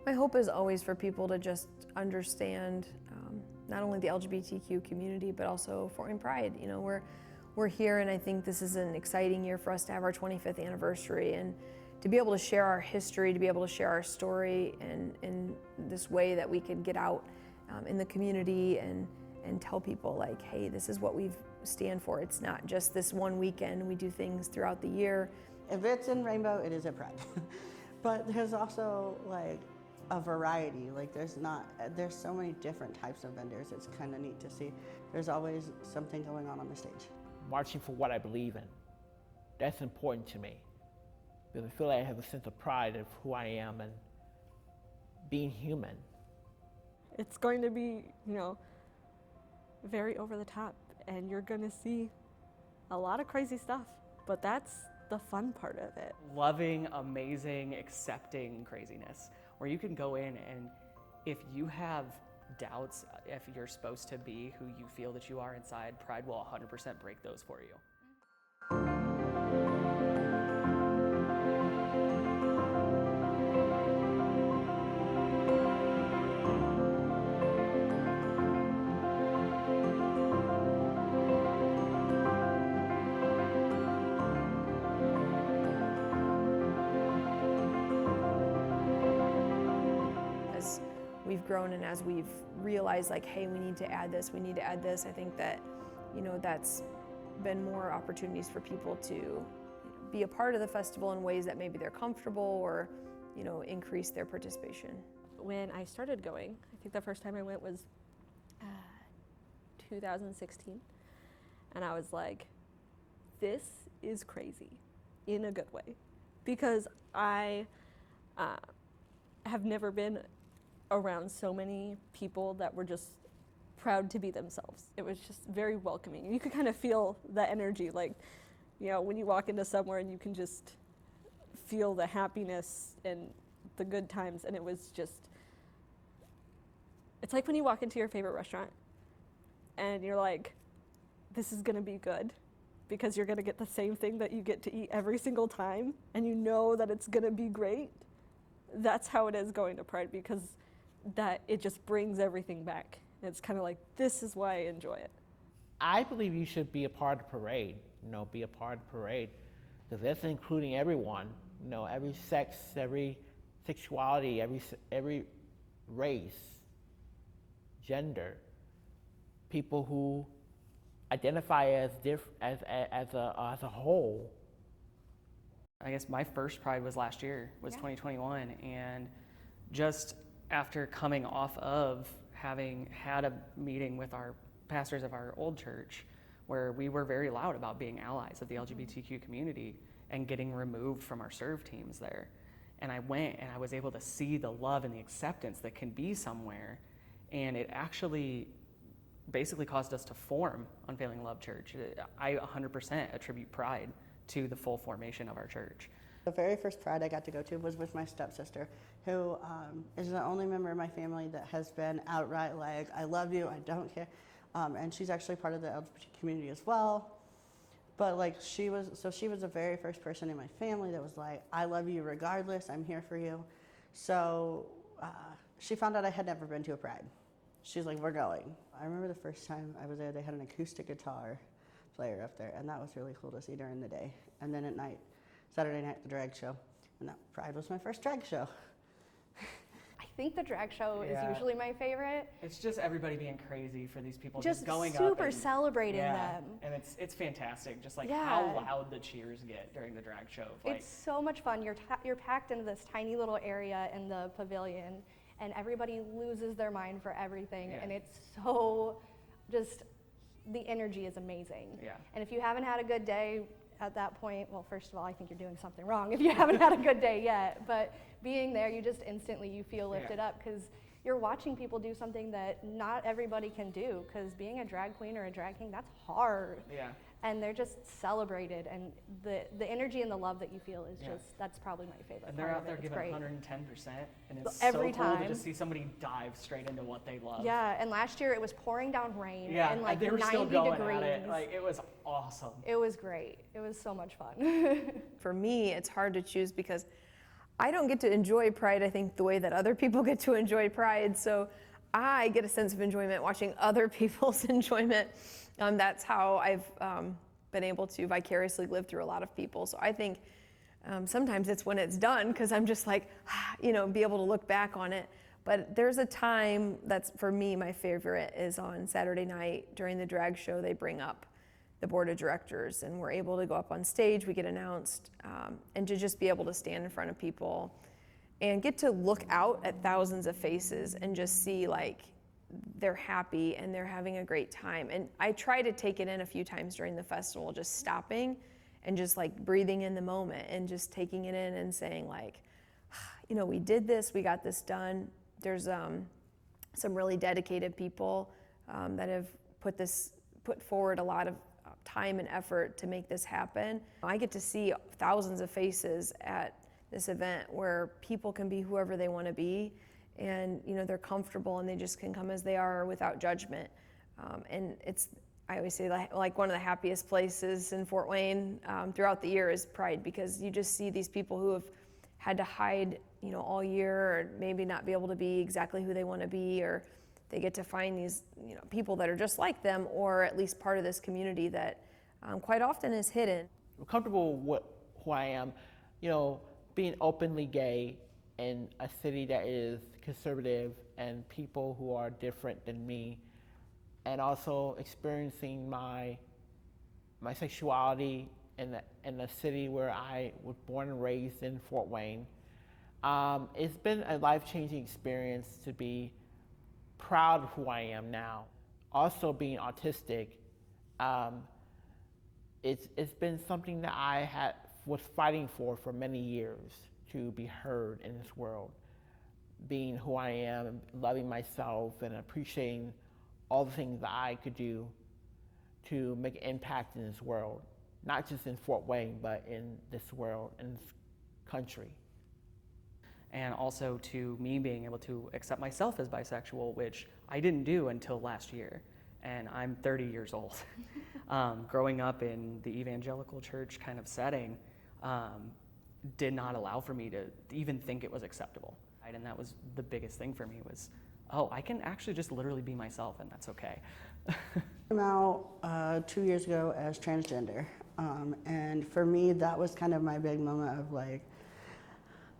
My hope is always for people to just understand not only the LGBTQ community, but also Fort Wayne Pride. You know, we're here, and I think this is an exciting year for us to have our 25th anniversary and to be able to share our history, to be able to share our story in this way that we could get out in the community and tell people like, hey, this is what we stand for. It's not just this one weekend. We do things throughout the year. If it's in Rainbow, it is a Pride. But there's also like a variety. Like there's so many different types of vendors. It's kind of neat to see. There's always something going on the stage. Marching for what I believe in. That's important to me. Because I feel like I have a sense of pride of who I am and being human. It's going to be, you know, very over the top, and you're going to see a lot of crazy stuff, but that's the fun part of it. Loving, amazing, accepting craziness, where you can go in and if you have doubts if you're supposed to be who you feel that you are inside, Pride will 100% break those for you. As we've grown and as we've realized like, hey, we need to add this, I think that, you know, that's been more opportunities for people to be a part of the festival in ways that maybe they're comfortable or, you know, increase their participation. When I started going, I think the first time I went was 2016, and I was like, this is crazy in a good way, because I have never been around so many people that were just proud to be themselves. It was just very welcoming. You could kind of feel the energy, like, you know, when you walk into somewhere and you can just feel the happiness and the good times, and it was just, it's like when you walk into your favorite restaurant and you're like, this is gonna be good because you're gonna get the same thing that you get to eat every single time, and you know that it's gonna be great. That's how it is going to Pride, because that it just brings everything back. It's kind of like, this is why I enjoy it. I believe you should be a part of the parade, you know, be a part of the parade, because that's including everyone, you know, every sex, every sexuality, every race, gender, people who identify as a whole. I guess my first Pride was last year, was 2021, and just after coming off of having had a meeting with our pastors of our old church, where we were very loud about being allies of the LGBTQ community and getting removed from our serve teams there. And I went and I was able to see the love and the acceptance that can be somewhere, and it actually basically caused us to form Unfailing Love Church. I 100% attribute Pride to the full formation of our church. The very first Pride I got to go to was with my stepsister, who is the only member of my family that has been outright like, I love you, I don't care. And she's actually part of the LGBT community as well. But like she was the very first person in my family that was like, I love you regardless, I'm here for you. So she found out I had never been to a Pride. She's like, we're going. I remember the first time I was there, they had an acoustic guitar player up there, and that was really cool to see during the day. And then at night, Saturday night, the drag show. And that Pride was my first drag show. I think the drag show is usually my favorite. It's just everybody being crazy for these people, Just going up super and celebrating them. And it's fantastic, just like how loud the cheers get during the drag show. Like, it's so much fun. You're packed into this tiny little area in the pavilion, and everybody loses their mind for everything, and it's so just, the energy is amazing. Yeah. And if you haven't had a good day at that point, well, first of all, I think you're doing something wrong if you haven't had a good day yet, but being there, you just instantly, you feel lifted up, because you're watching people do something that not everybody can do, because being a drag queen or a drag king, that's hard. Yeah. And they're just celebrated, and the energy and the love that you feel is just, that's probably my favorite And they're part out there of it. giving It's 110%, and it's every so cool time to just see somebody dive straight into what they love. Yeah, and last year it was pouring down rain and like they were 90 still going degrees. at it. Like, it was awesome. It was great. It was so much fun. For me, it's hard to choose because I don't get to enjoy Pride, I think, the way that other people get to enjoy Pride. So I get a sense of enjoyment watching other people's enjoyment. That's how I've been able to vicariously live through a lot of people. So I think sometimes it's when it's done, because I'm just like, be able to look back on it. But there's a time that's, for me, my favorite is on Saturday night during the drag show. They bring up the board of directors, and we're able to go up on stage, we get announced, and to just be able to stand in front of people and get to look out at thousands of faces and just see like they're happy and they're having a great time. And I try to take it in a few times during the festival, just stopping and just like breathing in the moment and just taking it in and saying like, we did this, we got this done. There's some really dedicated people that have put forward a lot of time and effort to make this happen. I get to see thousands of faces at this event where people can be whoever they want to be, and they're comfortable and they just can come as they are without judgment. And I always say like one of the happiest places in Fort Wayne throughout the year is Pride, because you just see these people who have had to hide all year, or maybe not be able to be exactly who they want to be, or they get to find these people that are just like them, or at least part of this community that quite often is hidden. I'm comfortable with who I am, being openly gay in a city that is conservative and people who are different than me, and also experiencing my sexuality in the city where I was born and raised in Fort Wayne. It's been a life-changing experience to be proud of who I am now. Also being autistic, it's been something that I was fighting for many years, to be heard in this world. Being who I am, and loving myself, and appreciating all the things that I could do to make an impact in this world. Not just in Fort Wayne, but in this world, in this country. And also to me being able to accept myself as bisexual, which I didn't do until last year, and I'm 30 years old. Growing up in the evangelical church kind of setting did not allow for me to even think it was acceptable. And that was the biggest thing for me was, I can actually just literally be myself, and that's okay. I came out 2 years ago as transgender, and for me that was kind of my big moment of like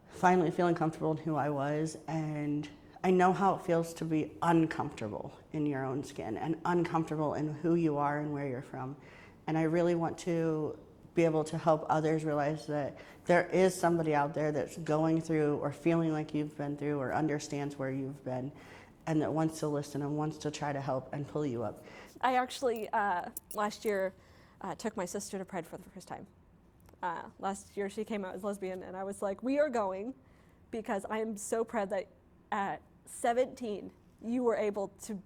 finally feeling comfortable in who I was. And I know how it feels to be uncomfortable in your own skin and uncomfortable in who you are and where you're from. And I really want to be able to help others realize that there is somebody out there that's going through or feeling like you've been through or understands where you've been, and that wants to listen and wants to try to help and pull you up. I actually, last year, took my sister to Pride for the first time. Last year she came out as lesbian, and I was like, we are going, because I am so proud that at 17 you were able to,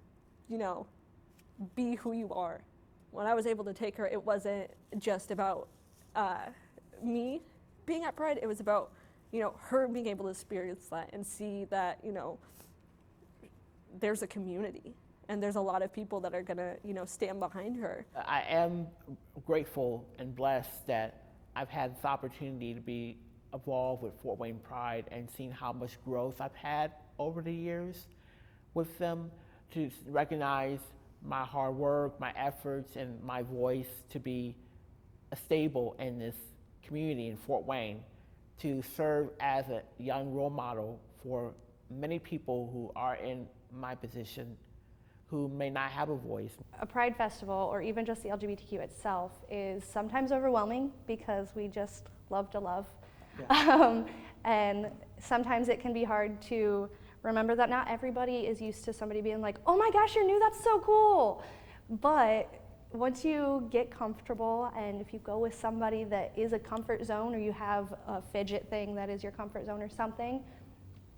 be who you are. When I was able to take her, it wasn't just about me being at Pride, it was about, her being able to experience that and see that, there's a community and there's a lot of people that are gonna, stand behind her. I am grateful and blessed that I've had this opportunity to be involved with Fort Wayne Pride and seen how much growth I've had over the years with them, to recognize my hard work, my efforts, and my voice to be stable in this community in Fort Wayne, to serve as a young role model for many people who are in my position who may not have a voice. A Pride festival, or even just the LGBTQ itself, is sometimes overwhelming because we just love to love. Yeah. And sometimes it can be hard to remember that not everybody is used to somebody being like, oh my gosh, you're new, that's so cool. But once you get comfortable, and if you go with somebody that is a comfort zone, or you have a fidget thing that is your comfort zone or something,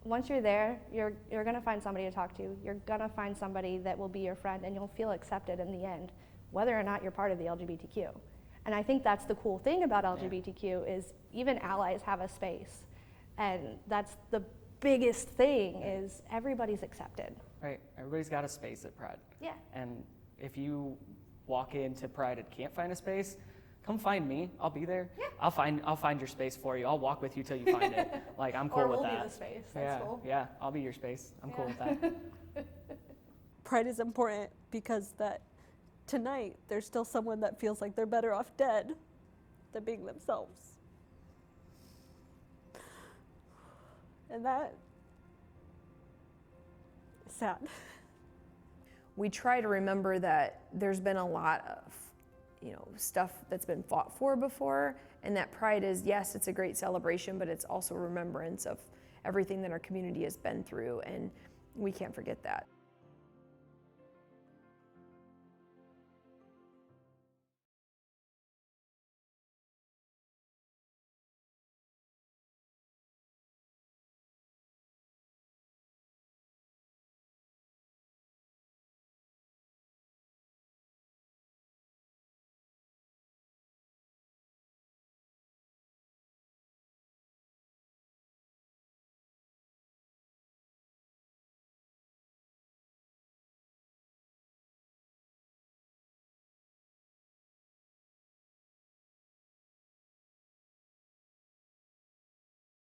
once you're there, you're gonna find somebody to talk to. You're gonna find somebody that will be your friend, and you'll feel accepted in the end, whether or not you're part of the LGBTQ. And I think that's the cool thing about LGBTQ is even allies have a space. And that's the biggest thing, is everybody's accepted. Right, everybody's got a space at Pride. Yeah. And if you walk into Pride and can't find a space, come find me. I'll be there. Yeah. I'll find your space for you. I'll walk with you till you find it. Like, I'm cool Or with we'll that. be the space. That's Yeah, cool. yeah. I'll be your space. I'm cool with that. Pride is important because that tonight there's still someone that feels like they're better off dead than being themselves. And that is sad. We try to remember that there's been a lot of, stuff that's been fought for before, and that pride is, yes, it's a great celebration, but it's also remembrance of everything that our community has been through, and we can't forget that.